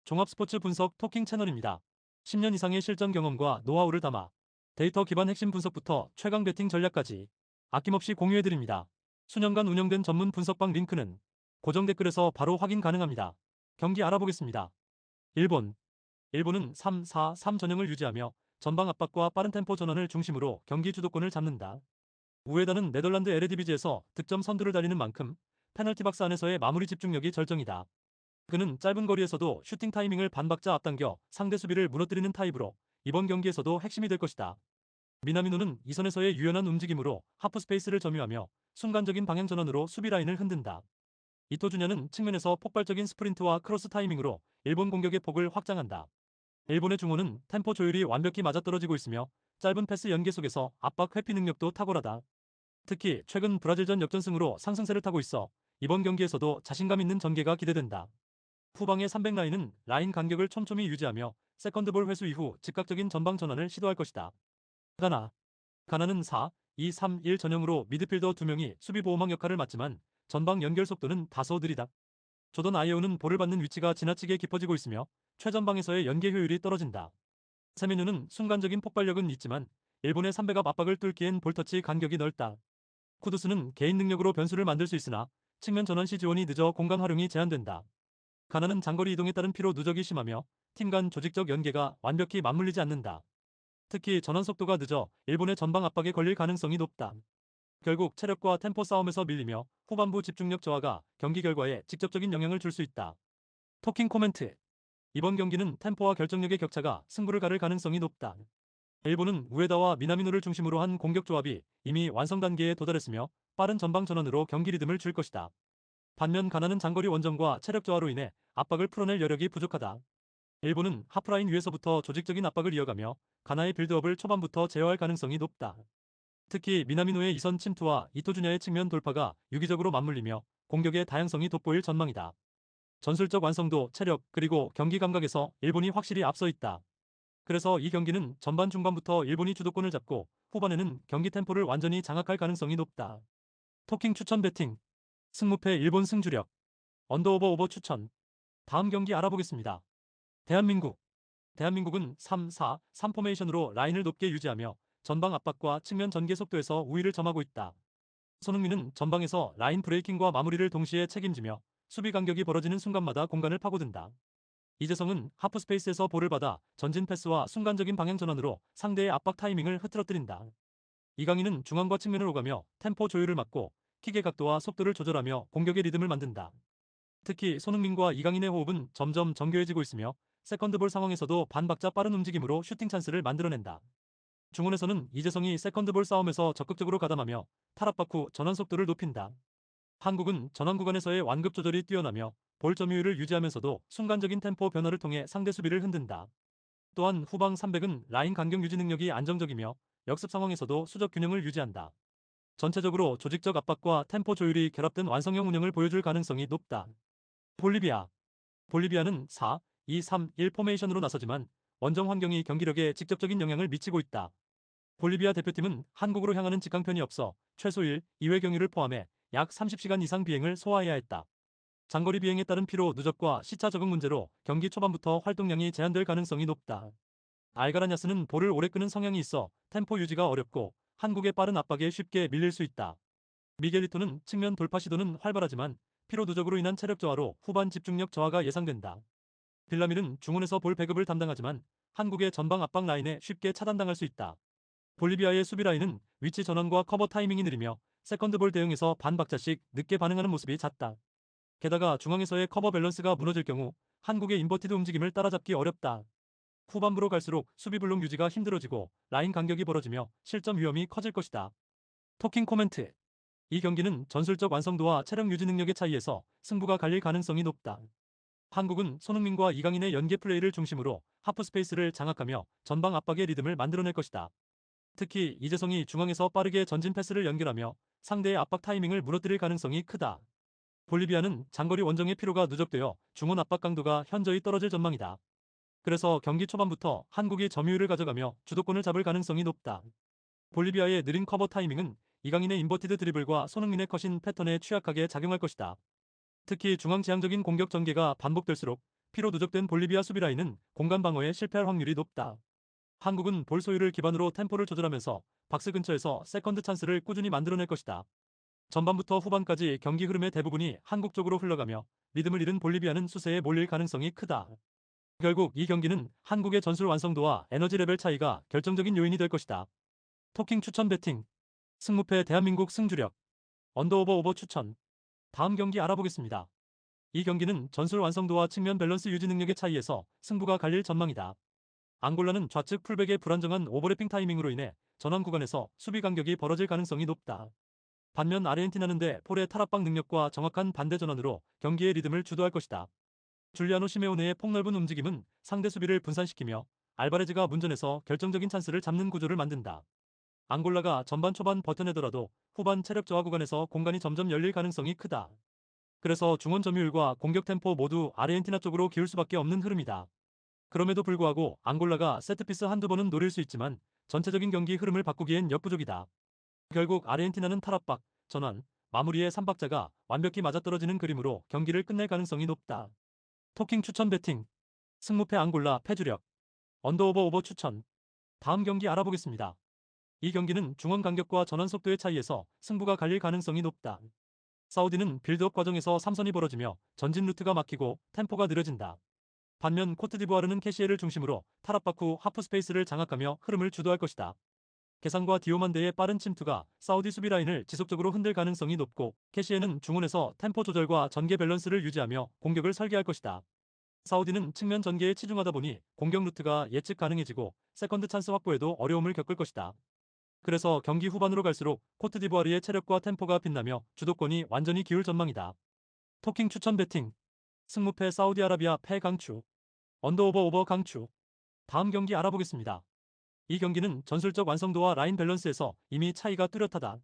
종합 스포츠 분석 토킹 채널입니다. 10년 이상의 실전 경험과 노하우를 담아 데이터 기반 핵심 분석부터 최강 배팅 전략까지 아낌없이 공유해드립니다. 수년간 운영된 전문 분석방 링크는 고정 댓글에서 바로 확인 가능합니다. 경기 알아보겠습니다. 일본. 일본은 3-4-3 전형을 유지하며 전방 압박과 빠른 템포 전환을 중심으로 경기 주도권을 잡는다. 우에다는 네덜란드 에레디비지에서 득점 선두를 달리는 만큼 페널티 박스 안에서의 마무리 집중력이 절정이다. 그는 짧은 거리에서도 슈팅 타이밍을 반박자 앞당겨 상대 수비를 무너뜨리는 타입으로 이번 경기에서도 핵심이 될 것이다. 미나미노는 이선에서의 유연한 움직임으로 하프 스페이스를 점유하며 순간적인 방향 전환으로 수비 라인을 흔든다. 이토주냐는 측면에서 폭발적인 스프린트와 크로스 타이밍으로 일본 공격의 폭을 확장한다. 일본의 중원은 템포 조율이 완벽히 맞아떨어지고 있으며 짧은 패스 연계 속에서 압박 회피 능력도 탁월하다. 특히 최근 브라질전 역전승으로 상승세를 타고 있어 이번 경기에서도 자신감 있는 전개가 기대된다. 후방의 300라인은 라인 간격을 촘촘히 유지하며 세컨드볼 회수 이후 즉각적인 전방 전환을 시도할 것이다. 가나. 가나는 4-2-3-1 전형으로 미드필더 2명이 수비 보호막 역할을 맡지만 전방 연결 속도는 다소 느리다. 조던 아이오는 볼을 받는 위치가 지나치게 깊어지고 있으며 최전방에서의 연계 효율이 떨어진다. 세메뉴는 순간적인 폭발력은 있지만 일본의 300앞 압박을 뚫기엔 볼터치 간격이 넓다. 쿠두스는 개인 능력으로 변수를 만들 수 있으나 측면 전환 시 지원이 늦어 공간 활용이 제한된다. 가나는 장거리 이동에 따른 피로 누적이 심하며 팀 간 조직적 연계가 완벽히 맞물리지 않는다. 특히 전환 속도가 늦어 일본의 전방 압박에 걸릴 가능성이 높다. 결국 체력과 템포 싸움에서 밀리며 후반부 집중력 저하가 경기 결과에 직접적인 영향을 줄 수 있다. 토킹 코멘트. 이번 경기는 템포와 결정력의 격차가 승부를 가를 가능성이 높다. 일본은 우에다와 미나미노를 중심으로 한 공격 조합이 이미 완성 단계에 도달했으며 빠른 전방 전환으로 경기 리듬을 줄 것이다. 반면 가나는 장거리 원정과 체력 저하로 인해 압박을 풀어낼 여력이 부족하다. 일본은 하프라인 위에서부터 조직적인 압박을 이어가며 가나의 빌드업을 초반부터 제어할 가능성이 높다. 특히 미나미노의 이선 침투와 이토주냐의 측면 돌파가 유기적으로 맞물리며 공격의 다양성이 돋보일 전망이다. 전술적 완성도, 체력, 그리고 경기 감각에서 일본이 확실히 앞서 있다. 그래서 이 경기는 전반 중반부터 일본이 주도권을 잡고 후반에는 경기 템포를 완전히 장악할 가능성이 높다. 토킹 추천 배팅. 승무패 일본 승주력. 언더오버 오버 추천. 다음 경기 알아보겠습니다. 대한민국. 대한민국은 3-4-3 포메이션으로 라인을 높게 유지하며 전방 압박과 측면 전개 속도에서 우위를 점하고 있다. 손흥민은 전방에서 라인 브레이킹과 마무리를 동시에 책임지며 수비 간격이 벌어지는 순간마다 공간을 파고든다. 이재성은 하프 스페이스에서 볼을 받아 전진 패스와 순간적인 방향 전환으로 상대의 압박 타이밍을 흐트러뜨린다. 이강인은 중앙과 측면을 오가며 템포 조율을 맡고 킥의 각도와 속도를 조절하며 공격의 리듬을 만든다. 특히 손흥민과 이강인의 호흡은 점점 정교해지고 있으며 세컨드볼 상황에서도 반박자 빠른 움직임으로 슈팅 찬스를 만들어낸다. 중원에서는 이재성이 세컨드볼 싸움에서 적극적으로 가담하며 탈압박 후 전환 속도를 높인다. 한국은 전환 구간에서의 완급 조절이 뛰어나며 볼 점유율을 유지하면서도 순간적인 템포 변화를 통해 상대 수비를 흔든다. 또한 후방 300은 라인 간격 유지 능력이 안정적이며 역습 상황에서도 수적 균형을 유지한다. 전체적으로 조직적 압박과 템포 조율이 결합된 완성형 운영을 보여줄 가능성이 높다. 볼리비아. 볼리비아는 4-2-3-1 포메이션으로 나서지만 원정 환경이 경기력에 직접적인 영향을 미치고 있다. 볼리비아 대표팀은 한국으로 향하는 직항편이 없어 최소 1, 2회 경유를 포함해 약 30시간 이상 비행을 소화해야 했다. 장거리 비행에 따른 피로 누적과 시차 적응 문제로 경기 초반부터 활동량이 제한될 가능성이 높다. 알가라냐스는 볼을 오래 끄는 성향이 있어 템포 유지가 어렵고 한국의 빠른 압박에 쉽게 밀릴 수 있다. 미겔리토는 측면 돌파 시도는 활발하지만 피로 누적으로 인한 체력 저하로 후반 집중력 저하가 예상된다. 빌라밀은 중원에서 볼 배급을 담당하지만 한국의 전방 압박 라인에 쉽게 차단당할 수 있다. 볼리비아의 수비 라인은 위치 전환과 커버 타이밍이 느리며 세컨드볼 대응에서 반박자씩 늦게 반응하는 모습이 잦다. 게다가 중앙에서의 커버 밸런스가 무너질 경우 한국의 인버티드 움직임을 따라잡기 어렵다. 후반부로 갈수록 수비 블록 유지가 힘들어지고 라인 간격이 벌어지며 실점 위험이 커질 것이다. 토킹 코멘트. 이 경기는 전술적 완성도와 체력 유지 능력의 차이에서 승부가 갈릴 가능성이 높다. 한국은 손흥민과 이강인의 연계 플레이를 중심으로 하프 스페이스를 장악하며 전방 압박의 리듬을 만들어낼 것이다. 특히 이재성이 중앙에서 빠르게 전진 패스를 연결하며 상대의 압박 타이밍을 무너뜨릴 가능성이 크다. 볼리비아는 장거리 원정의 피로가 누적되어 중원 압박 강도가 현저히 떨어질 전망이다. 그래서 경기 초반부터 한국이 점유율을 가져가며 주도권을 잡을 가능성이 높다. 볼리비아의 느린 커버 타이밍은 이강인의 인버티드 드리블과 손흥민의 컷인 패턴에 취약하게 작용할 것이다. 특히 중앙지향적인 공격 전개가 반복될수록 피로 누적된 볼리비아 수비 라인은 공간 방어에 실패할 확률이 높다. 한국은 볼 소유를 기반으로 템포를 조절하면서 박스 근처에서 세컨드 찬스를 꾸준히 만들어낼 것이다. 전반부터 후반까지 경기 흐름의 대부분이 한국 쪽으로 흘러가며 리듬을 잃은 볼리비아는 수세에 몰릴 가능성이 크다. 결국 이 경기는 한국의 전술 완성도와 에너지 레벨 차이가 결정적인 요인이 될 것이다. 토킹 추천 배팅. 승무패 대한민국 승주력. 언더오버 오버 추천. 다음 경기 알아보겠습니다. 이 경기는 전술 완성도와 측면 밸런스 유지 능력의 차이에서 승부가 갈릴 전망이다. 앙골라는 좌측 풀백의 불안정한 오버래핑 타이밍으로 인해 전환 구간에서 수비 간격이 벌어질 가능성이 높다. 반면 아르헨티나는 폴의 탈압박 능력과 정확한 반대 전환으로 경기의 리듬을 주도할 것이다. 줄리아노 시메오네의 폭넓은 움직임은 상대 수비를 분산시키며 알바레즈가 문전에서 결정적인 찬스를 잡는 구조를 만든다. 앙골라가 전반 초반 버텨내더라도 후반 체력 저하 구간에서 공간이 점점 열릴 가능성이 크다. 그래서 중원 점유율과 공격 템포 모두 아르헨티나 쪽으로 기울 수밖에 없는 흐름이다. 그럼에도 불구하고 앙골라가 세트피스 한두 번은 노릴 수 있지만 전체적인 경기 흐름을 바꾸기엔 역부족이다. 결국 아르헨티나는 탈압박, 전환, 마무리의 3박자가 완벽히 맞아떨어지는 그림으로 경기를 끝낼 가능성이 높다. 토킹 추천 배팅. 승무패 앙골라 패주력. 언더오버 오버 추천. 다음 경기 알아보겠습니다. 이 경기는 중원 간격과 전환 속도의 차이에서 승부가 갈릴 가능성이 높다. 사우디는 빌드업 과정에서 삼선이 벌어지며 전진 루트가 막히고 템포가 느려진다. 반면 코트디부아르는 캐시에를 중심으로 탈압박 후 하프 스페이스를 장악하며 흐름을 주도할 것이다. 계산과 디오만데의 빠른 침투가 사우디 수비 라인을 지속적으로 흔들 가능성이 높고 캐시에는 중원에서 템포 조절과 전개 밸런스를 유지하며 공격을 설계할 것이다. 사우디는 측면 전개에 치중하다 보니 공격 루트가 예측 가능해지고 세컨드 찬스 확보에도 어려움을 겪을 것이다. 그래서 경기 후반으로 갈수록 코트디부아르의 체력과 템포가 빛나며 주도권이 완전히 기울 전망이다. 토킹 추천 배팅. 승무패 사우디아라비아 패 강추. 언더오버 오버 강추. 다음 경기 알아보겠습니다. 이 경기는 전술적 완성도와 라인 밸런스에서 이미 차이가 뚜렷하다.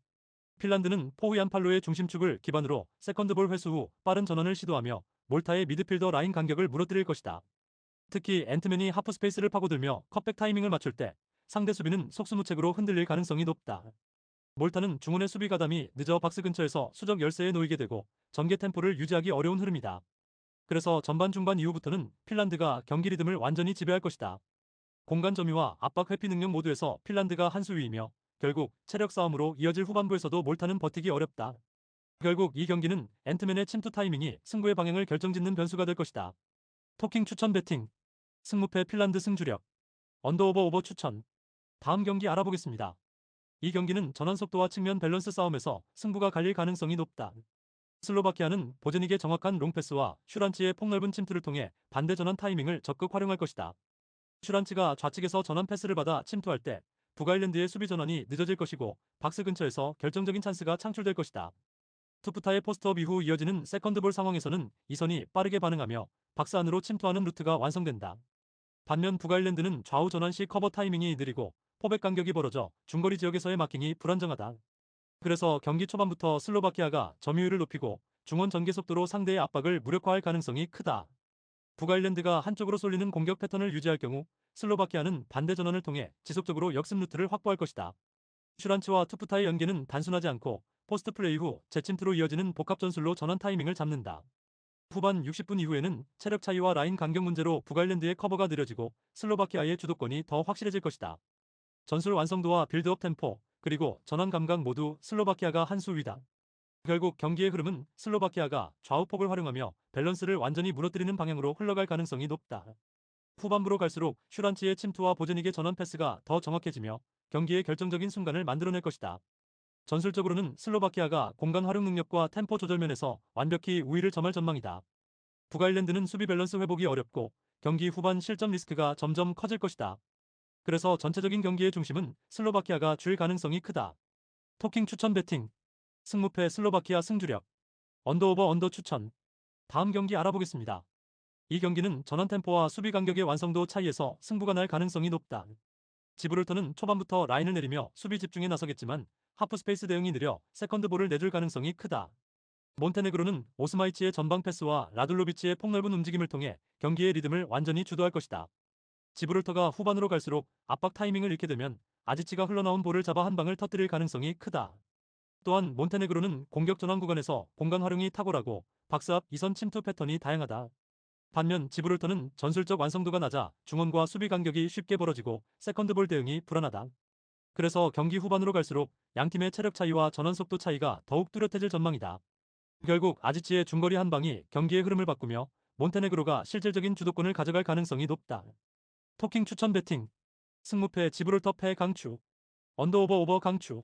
핀란드는 포후얀팔로의 중심축을 기반으로 세컨드볼 회수 후 빠른 전환을 시도하며 몰타의 미드필더 라인 간격을 무너뜨릴 것이다. 특히 앤트맨이 하프 스페이스를 파고들며 컷백 타이밍을 맞출 때 상대 수비는 속수무책으로 흔들릴 가능성이 높다. 몰타는 중원의 수비 가담이 늦어 박스 근처에서 수적 열세에 놓이게 되고 전개 템포를 유지하기 어려운 흐름이다. 그래서 전반 중반 이후부터는 핀란드가 경기 리듬을 완전히 지배할 것이다. 공간 점유와 압박 회피 능력 모두에서 핀란드가 한 수 위이며 결국 체력 싸움으로 이어질 후반부에서도 몰타는 버티기 어렵다. 결국 이 경기는 앤트맨의 침투 타이밍이 승부의 방향을 결정짓는 변수가 될 것이다. 토킹 추천 배팅. 승무패 핀란드 승주력. 언더오버 오버 추천. 다음 경기 알아보겠습니다. 이 경기는 전환 속도와 측면 밸런스 싸움에서 승부가 갈릴 가능성이 높다. 슬로바키아는 보제닉의 정확한 롱패스와 슈란치의 폭넓은 침투를 통해 반대 전환 타이밍을 적극 활용할 것이다. 슈란치가 좌측에서 전환 패스를 받아 침투할 때 북아일랜드의 수비 전환이 늦어질 것이고 박스 근처에서 결정적인 찬스가 창출될 것이다. 투프타의 포스트업 이후 이어지는 세컨드볼 상황에서는 이선이 빠르게 반응하며 박스 안으로 침투하는 루트가 완성된다. 반면 북아일랜드는 좌우 전환 시 커버 타이밍이 느리고 포백 간격이 벌어져 중거리 지역에서의 마킹이 불안정하다. 그래서 경기 초반부터 슬로바키아가 점유율을 높이고 중원 전개 속도로 상대의 압박을 무력화할 가능성이 크다. 북아일랜드가 한쪽으로 쏠리는 공격 패턴을 유지할 경우 슬로바키아는 반대 전환을 통해 지속적으로 역습 루트를 확보할 것이다. 슈란츠와 투프타의 연계는 단순하지 않고 포스트 플레이 후 재침투로 이어지는 복합 전술로 전환 타이밍을 잡는다. 후반 60분 이후에는 체력 차이와 라인 간격 문제로 북아일랜드의 커버가 느려지고 슬로바키아의 주도권이 더 확실해질 것이다. 전술 완성도와 빌드업 템포, 그리고 전환 감각 모두 슬로바키아가 한 수 위다. 결국 경기의 흐름은 슬로바키아가 좌우폭을 활용하며 밸런스를 완전히 무너뜨리는 방향으로 흘러갈 가능성이 높다. 후반부로 갈수록 슈란치의 침투와 보제닉의 전환 패스가 더 정확해지며 경기의 결정적인 순간을 만들어낼 것이다. 전술적으로는 슬로바키아가 공간 활용 능력과 템포 조절 면에서 완벽히 우위를 점할 전망이다. 북아일랜드는 수비 밸런스 회복이 어렵고 경기 후반 실점 리스크가 점점 커질 것이다. 그래서 전체적인 경기의 중심은 슬로바키아가 줄 가능성이 크다. 토킹 추천 배팅. 승무패 슬로바키아 승주력. 언더오버 언더 추천. 다음 경기 알아보겠습니다. 이 경기는 전환 템포와 수비 간격의 완성도 차이에서 승부가 날 가능성이 높다. 지브롤터는 초반부터 라인을 내리며 수비 집중에 나서겠지만 하프 스페이스 대응이 느려 세컨드 볼을 내줄 가능성이 크다. 몬테네그로는 오스마이치의 전방 패스와 라둘로비치의 폭넓은 움직임을 통해 경기의 리듬을 완전히 주도할 것이다. 지브롤터가 후반으로 갈수록 압박 타이밍을 잃게 되면 아지치가 흘러나온 볼을 잡아 한 방을 터뜨릴 가능성이 크다. 또한 몬테네그로는 공격 전환 구간에서 공간 활용이 탁월하고 박스 앞 이선 침투 패턴이 다양하다. 반면 지브롤터는 전술적 완성도가 낮아 중원과 수비 간격이 쉽게 벌어지고 세컨드볼 대응이 불안하다. 그래서 경기 후반으로 갈수록 양팀의 체력 차이와 전환 속도 차이가 더욱 뚜렷해질 전망이다. 결국 아지치의 중거리 한 방이 경기의 흐름을 바꾸며 몬테네그로가 실질적인 주도권을 가져갈 가능성이 높다. 토킹 추천 배팅. 승무패 지브롤터 패 강추. 언더오버 오버 강추.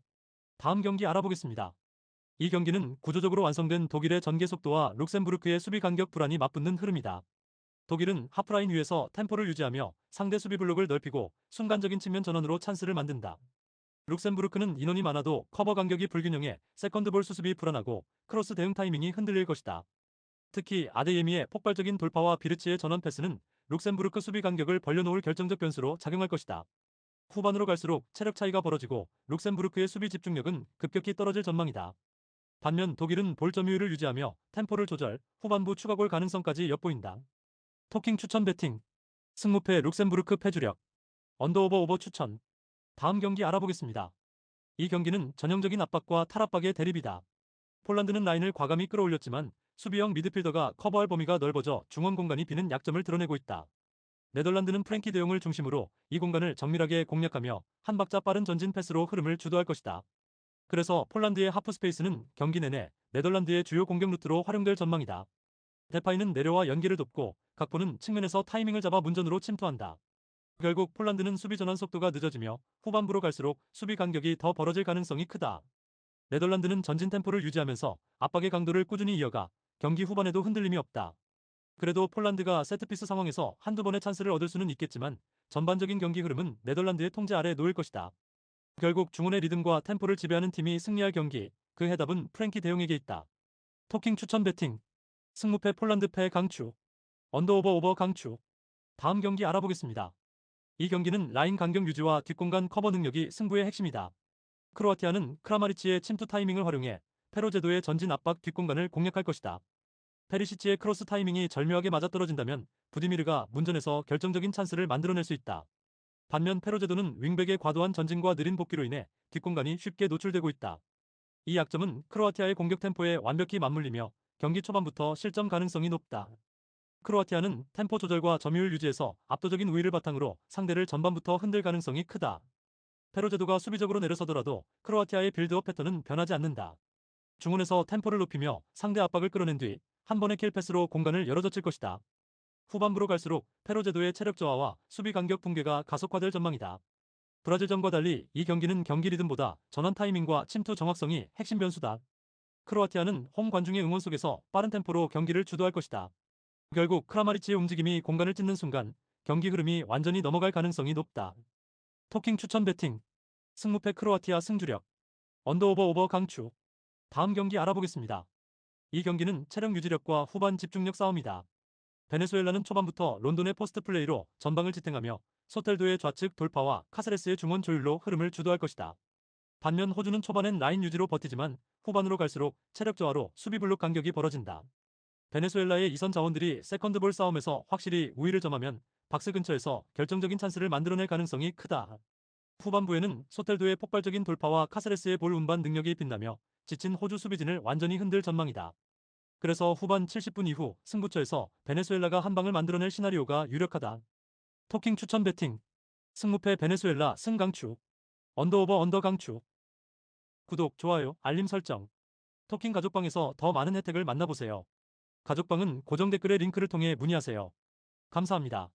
다음 경기 알아보겠습니다. 이 경기는 구조적으로 완성된 독일의 전개 속도와 룩셈부르크의 수비 간격 불안이 맞붙는 흐름이다. 독일은 하프라인 위에서 템포를 유지하며 상대 수비 블록을 넓히고 순간적인 측면 전환으로 찬스를 만든다. 룩셈부르크는 인원이 많아도 커버 간격이 불균형해 세컨드볼 수습이 불안하고 크로스 대응 타이밍이 흔들릴 것이다. 특히 아데예미의 폭발적인 돌파와 비르치의 전원 패스는 룩셈부르크 수비 간격을 벌려놓을 결정적 변수로 작용할 것이다. 후반으로 갈수록 체력 차이가 벌어지고 룩셈부르크의 수비 집중력은 급격히 떨어질 전망이다. 반면 독일은 볼 점유율을 유지하며 템포를 조절, 후반부 추가골 가능성까지 엿보인다. 토킹 추천 배팅. 승무패 룩셈부르크 패주력. 언더오버 오버 추천. 다음 경기 알아보겠습니다. 이 경기는 전형적인 압박과 탈압박의 대립이다. 폴란드는 라인을 과감히 끌어올렸지만 수비형 미드필더가 커버할 범위가 넓어져 중원 공간이 비는 약점을 드러내고 있다. 네덜란드는 프랭키 데용을 중심으로 이 공간을 정밀하게 공략하며 한 박자 빠른 전진 패스로 흐름을 주도할 것이다. 그래서 폴란드의 하프 스페이스는 경기 내내 네덜란드의 주요 공격 루트로 활용될 전망이다. 데파이는 내려와 연계를 돕고 각포는 측면에서 타이밍을 잡아 문전으로 침투한다. 결국 폴란드는 수비 전환 속도가 늦어지며 후반부로 갈수록 수비 간격이 더 벌어질 가능성이 크다. 네덜란드는 전진 템포를 유지하면서 압박의 강도를 꾸준히 이어가 경기 후반에도 흔들림이 없다. 그래도 폴란드가 세트피스 상황에서 한두 번의 찬스를 얻을 수는 있겠지만 전반적인 경기 흐름은 네덜란드의 통제 아래 놓일 것이다. 결국 중원의 리듬과 템포를 지배하는 팀이 승리할 경기, 그 해답은 프랭키 대용에게 있다. 토킹 추천 배팅. 승무패 폴란드 패 강추. 언더오버 오버 강추. 다음 경기 알아보겠습니다. 이 경기는 라인 간격 유지와 뒷공간 커버 능력이 승부의 핵심이다. 크로아티아는 크라마리치의 침투 타이밍을 활용해 페로제도의 전진 압박 뒷공간을 공략할 것이다. 페리시치의 크로스 타이밍이 절묘하게 맞아떨어진다면 부디미르가 문전에서 결정적인 찬스를 만들어낼 수 있다. 반면 페로제도는 윙백의 과도한 전진과 느린 복귀로 인해 뒷공간이 쉽게 노출되고 있다. 이 약점은 크로아티아의 공격 템포에 완벽히 맞물리며 경기 초반부터 실점 가능성이 높다. 크로아티아는 템포 조절과 점유율 유지에서 압도적인 우위를 바탕으로 상대를 전반부터 흔들 가능성이 크다. 페로제도가 수비적으로 내려서더라도 크로아티아의 빌드업 패턴은 변하지 않는다. 중원에서 템포를 높이며 상대 압박을 끌어낸 뒤 한 번의 킬 패스로 공간을 열어젖힐 것이다. 후반부로 갈수록 페로제도의 체력 저하와 수비 간격 붕괴가 가속화될 전망이다. 브라질전과 달리 이 경기는 경기 리듬보다 전환 타이밍과 침투 정확성이 핵심 변수다. 크로아티아는 홈 관중의 응원 속에서 빠른 템포로 경기를 주도할 것이다. 결국 크라마리치의 움직임이 공간을 찢는 순간 경기 흐름이 완전히 넘어갈 가능성이 높다. 토킹 추천 배팅. 승무패 크로아티아 승주력. 언더오버 오버 강추. 다음 경기 알아보겠습니다. 이 경기는 체력 유지력과 후반 집중력 싸움이다. 베네수엘라는 초반부터 론돈의 포스트 플레이로 전방을 지탱하며 소텔도의 좌측 돌파와 카세레스의 중원 조율로 흐름을 주도할 것이다. 반면 호주는 초반엔 라인 유지로 버티지만 후반으로 갈수록 체력 저하로 수비 블록 간격이 벌어진다. 베네수엘라의 이선 자원들이 세컨드볼 싸움에서 확실히 우위를 점하면 박스 근처에서 결정적인 찬스를 만들어낼 가능성이 크다. 후반부에는 소텔도의 폭발적인 돌파와 카세레스의 볼 운반 능력이 빛나며 지친 호주 수비진을 완전히 흔들 전망이다. 그래서 후반 70분 이후 승부처에서 베네수엘라가 한 방을 만들어낼 시나리오가 유력하다. 토킹 추천 배팅. 승무패 베네수엘라 승강추. 언더오버 언더 강추. 구독, 좋아요, 알림 설정. 토킹 가족방에서 더 많은 혜택을 만나보세요. 가족방은 고정 댓글의 링크를 통해 문의하세요. 감사합니다.